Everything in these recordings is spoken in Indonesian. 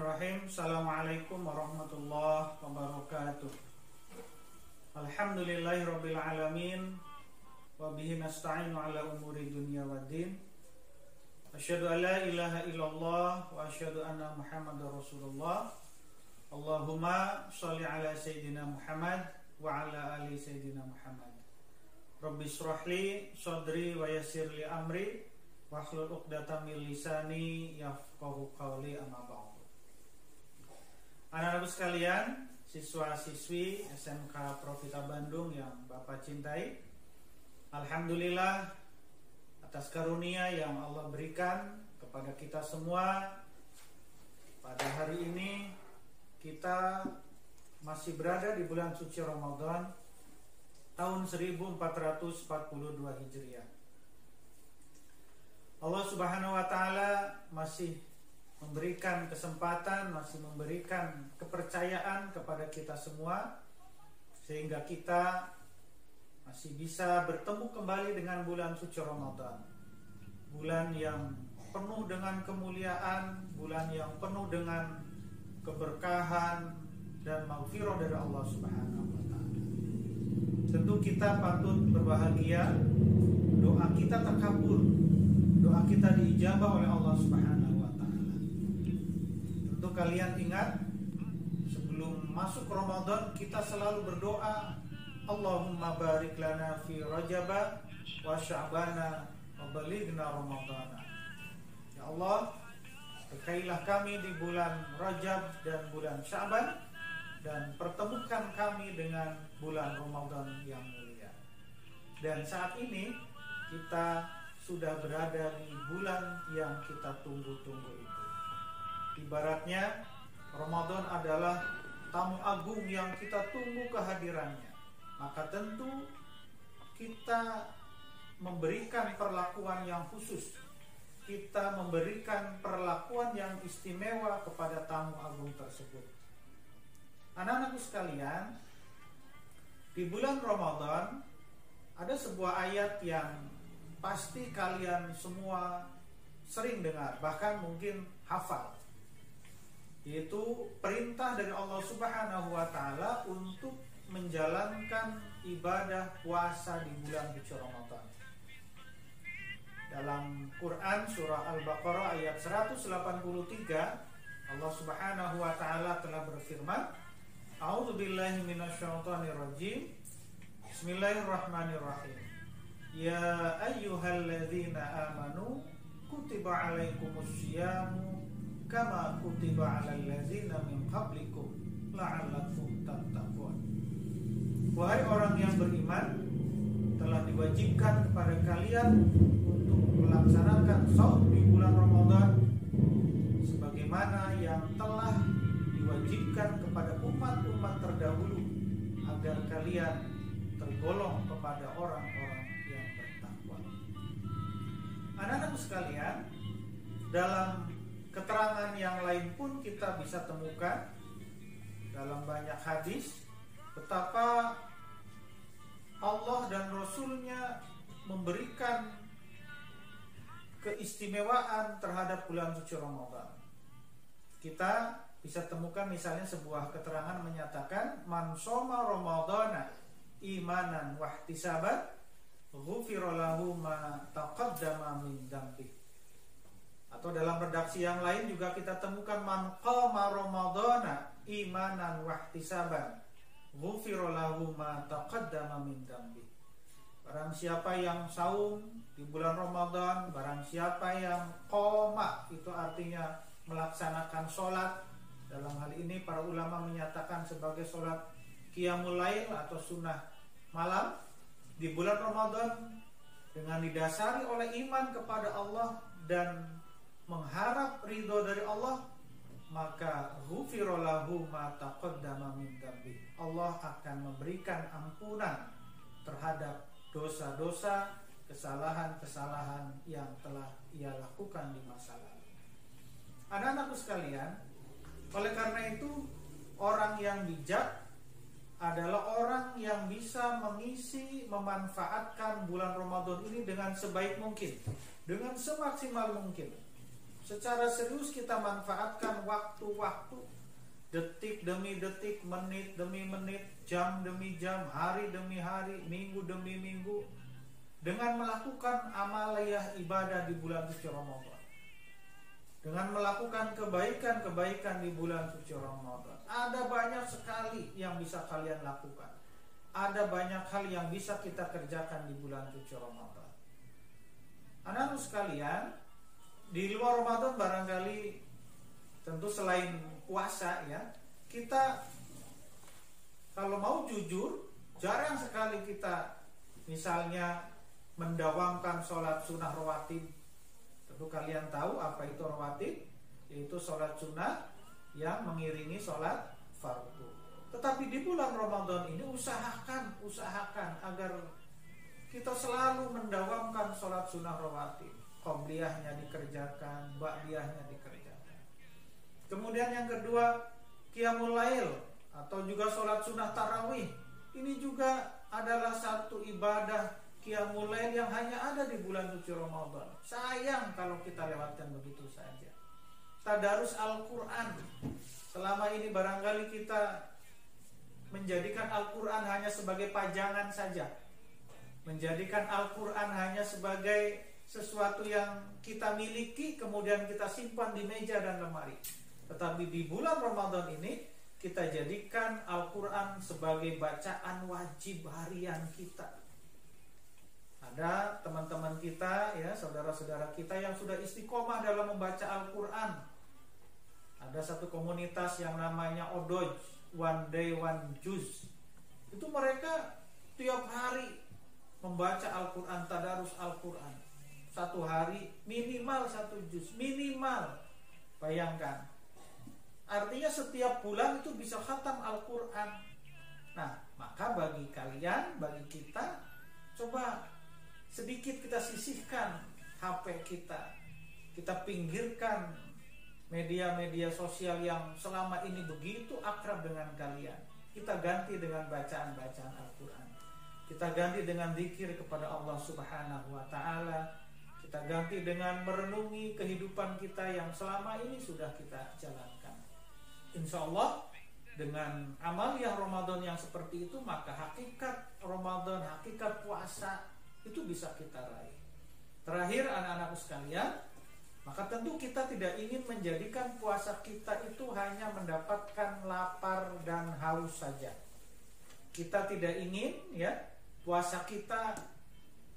Bismillahirrahmanirrahim. Assalamualaikum warahmatullahi wabarakatuh. Alhamdulillahirabbil alamin wa bihi nasta'inu ala umuri dunya waddin. Asyhadu an la ilaha illallah wa asyhadu anna Muhammadar Rasulullah. Allahumma shalli ala sayyidina Muhammad wa ala ali sayyidina Muhammad. Rabbi shrah li sadri wa yassir li amri wahlul 'uqdatam min lisani yafqahu qawli, amma ba'd. Anak-anakku sekalian, siswa-siswi SMK Profita Bandung yang Bapak cintai, alhamdulillah atas karunia yang Allah berikan kepada kita semua. Pada hari ini kita masih berada di bulan suci Ramadan tahun 1442 Hijriah. Allah Subhanahu wa taala masih memberikan kesempatan, masih memberikan kepercayaan kepada kita semua, sehingga kita masih bisa bertemu kembali dengan bulan suci Ramadan. Bulan yang penuh dengan kemuliaan, bulan yang penuh dengan keberkahan dan maghfirah dari Allah Subhanahu wa taala. Tentu kita patut berbahagia, doa kita terkabul, doa kita diijabah oleh Allah Subhanahu wa taala. Tentu kalian ingat, sebelum masuk Ramadan kita selalu berdoa, Allahumma barik lana fi Rajab wa Sya'bana wa balighna Ramadana. Ya Allah, berkailah kami di bulan Rajab dan bulan Sya'ban, dan pertemukan kami dengan bulan Ramadan yang mulia. Dan saat ini kita sudah berada di bulan yang kita tunggu-tunggu itu. Ibaratnya Ramadan adalah tamu agung yang kita tunggu kehadirannya. Maka tentu kita memberikan perlakuan yang khusus, kita memberikan perlakuan yang istimewa kepada tamu agung tersebut. Anak-anakku sekalian, di bulan Ramadan ada sebuah ayat yang pasti kalian semua sering dengar, bahkan mungkin hafal, yaitu perintah dari Allah Subhanahu wa taala untuk menjalankan ibadah puasa di bulan suci Ramadan. Dalam Quran surah Al-Baqarah ayat 183, Allah Subhanahu wa taala telah berfirman, A'udzubillahi minasyaitonirrajim. Bismillahirrahmanirrahim. Ya ayyuhalladzina amanu kutiba alaikumusyiyamu kama kutiba alal ladzina min qablikum la'allakum tattaqun. Wahai orang yang beriman, telah diwajibkan kepada kalian untuk melaksanakan shaum di bulan Ramadan sebagaimana yang telah diwajibkan kepada umat-umat terdahulu, agar kalian tergolong kepada orang-orang yang bertakwa. Anak-anakku sekalian, dalam keterangan yang lain pun kita bisa temukan dalam banyak hadis betapa Allah dan Rasul-Nya memberikan keistimewaan terhadap bulan suci Ramadan. Kita bisa temukan misalnya sebuah keterangan menyatakan, Man shoma Ramadana imanan wahtisaban ghufira lahu ma taqaddama min dzambi. Atau dalam redaksi yang lain juga kita temukan, Man qama Ramadana imanan wahtisaban ghufira lahu ma taqaddama min dzambi. Barang siapa yang saum di bulan Ramadan, barang siapa yang qoma, itu artinya melaksanakan sholat. Dalam hal ini para ulama menyatakan sebagai sholat qiyamul lail atau sunnah malam di bulan Ramadan, dengan didasari oleh iman kepada Allah dan mengharap ridho dari Allah, maka ghufira lahu ma taqaddama min dzambi. Allah akan memberikan ampunan terhadap dosa-dosa, kesalahan-kesalahan yang telah ia lakukan di masa lalu. Anak-anakku sekalian, oleh karena itu orang yang bijak adalah orang yang bisa mengisi, memanfaatkan bulan Ramadan ini dengan sebaik mungkin, dengan semaksimal mungkin. Secara serius kita manfaatkan waktu-waktu waktu, detik demi detik, menit demi menit, jam demi jam, hari demi hari, minggu demi minggu, dengan melakukan amaliyah ibadah di bulan suci Ramadan, dengan melakukan kebaikan-kebaikan di bulan suci Ramadan. Ada banyak sekali yang bisa kalian lakukan. Ada banyak hal yang bisa kita kerjakan di bulan suci Ramadan. Anak-anak sekalian, di luar Ramadan barangkali tentu selain puasa ya, kita kalau mau jujur jarang sekali kita misalnya mendawamkan sholat sunnah rawatib. Tentu kalian tahu apa itu rawatib, yaitu sholat sunnah yang mengiringi sholat fardu. Tetapi di bulan Ramadan ini usahakan agar kita selalu mendawamkan sholat sunnah rawatib. Qobliyahnya dikerjakan, ba'diyahnya dikerjakan. Kemudian yang kedua, qiyamul lail atau juga sholat sunnah tarawih. Ini juga adalah satu ibadah qiyamul lail yang hanya ada di bulan suci Ramadan. Sayang kalau kita lewatkan begitu saja. Tadarus Al-Quran. Selama ini barangkali kita menjadikan Al-Quran hanya sebagai pajangan saja, menjadikan Al-Quran hanya sebagai sesuatu yang kita miliki kemudian kita simpan di meja dan lemari. Tetapi di bulan Ramadan ini kita jadikan Al-Quran sebagai bacaan wajib harian kita. Ada teman-teman kita ya, saudara-saudara kita yang sudah istiqomah dalam membaca Al-Quran. Ada satu komunitas yang namanya Odoj, One Day One Juz. Itu mereka tiap hari membaca Al-Quran, tadarus Al-Quran. Satu hari minimal 1 juz, minimal. Bayangkan. Artinya setiap bulan itu bisa khatam Al-Quran. Nah, maka bagi kalian, bagi kita, coba sedikit kita sisihkan HP kita. Kita pinggirkan media-media sosial yang selama ini begitu akrab dengan kalian. Kita ganti dengan bacaan-bacaan Al-Quran. Kita ganti dengan zikir kepada Allah Subhanahu wa ta'ala. Kita ganti dengan merenungi kehidupan kita yang selama ini sudah kita jalankan. Insya Allah dengan amal yang Ramadan yang seperti itu, maka hakikat Ramadan, hakikat puasa itu bisa kita raih. Terakhir anak-anakku sekalian, maka tentu kita tidak ingin menjadikan puasa kita itu hanya mendapatkan lapar dan haus saja. Kita tidak ingin ya puasa kita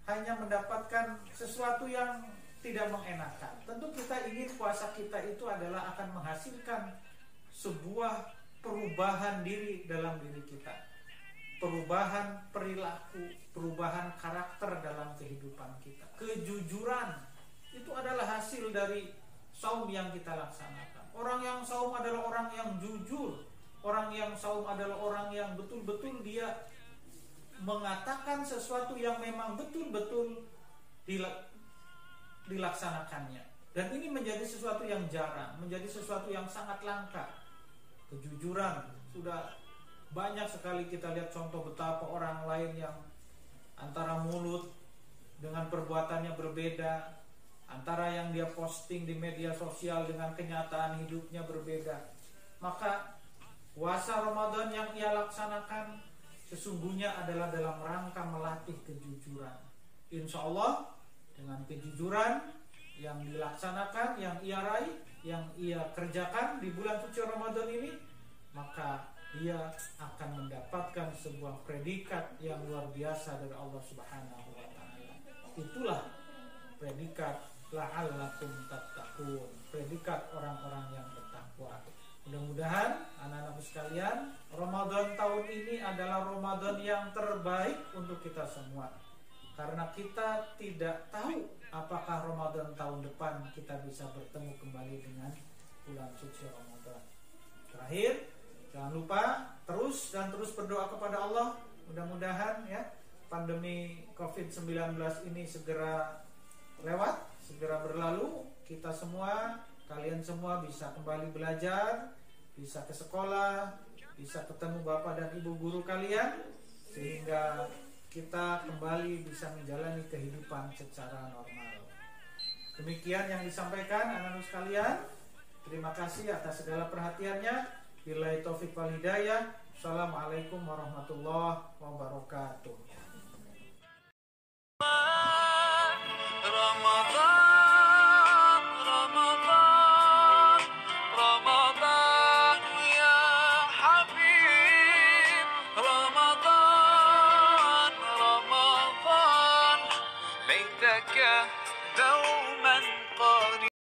hanya mendapatkan sesuatu yang tidak mengenakan. Tentu kita ingin puasa kita itu adalah akan menghasilkan sebuah perubahan diri dalam diri kita. Perubahan perilaku, perubahan karakter dalam kehidupan kita. Kejujuran itu adalah hasil dari saum yang kita laksanakan. Orang yang saum adalah orang yang jujur. Orang yang saum adalah orang yang betul-betul dia mengatakan sesuatu yang memang betul-betul dilaksanakannya. Dan ini menjadi sesuatu yang jarang, menjadi sesuatu yang sangat langka. Kejujuran, sudah banyak sekali kita lihat contoh betapa orang lain yang antara mulut dengan perbuatannya berbeda, antara yang dia posting di media sosial dengan kenyataan hidupnya berbeda. Maka puasa Ramadan yang ia laksanakan sesungguhnya adalah dalam rangka melatih kejujuran. Insya Allah dengan kejujuran yang dilaksanakan, yang ia raih, yang ia kerjakan di bulan suci Ramadan ini, maka dia akan mendapatkan sebuah predikat yang luar biasa dari Allah Subhanahu wa ta'ala. Itulah predikat la'allakum tattaqun, predikat orang-orang yang bertakwa. Mudah-mudahan anak-anakku sekalian, Ramadan tahun ini adalah Ramadan yang terbaik untuk kita semua. Karena kita tidak tahu apakah Ramadan tahun depan kita bisa bertemu kembali dengan bulan suci Ramadan. Terakhir, jangan lupa terus berdoa kepada Allah. Mudah-mudahan ya pandemi COVID-19 ini segera lewat, segera berlalu. Kita semua, kalian semua bisa kembali belajar, bisa ke sekolah, bisa ketemu bapak dan ibu guru kalian, sehingga kita kembali bisa menjalani kehidupan secara normal. Demikian yang disampaikan anak-anak sekalian. Terima kasih atas segala perhatiannya. Billahi taufik wal hidayah. Assalamualaikum warahmatullahi wabarakatuh.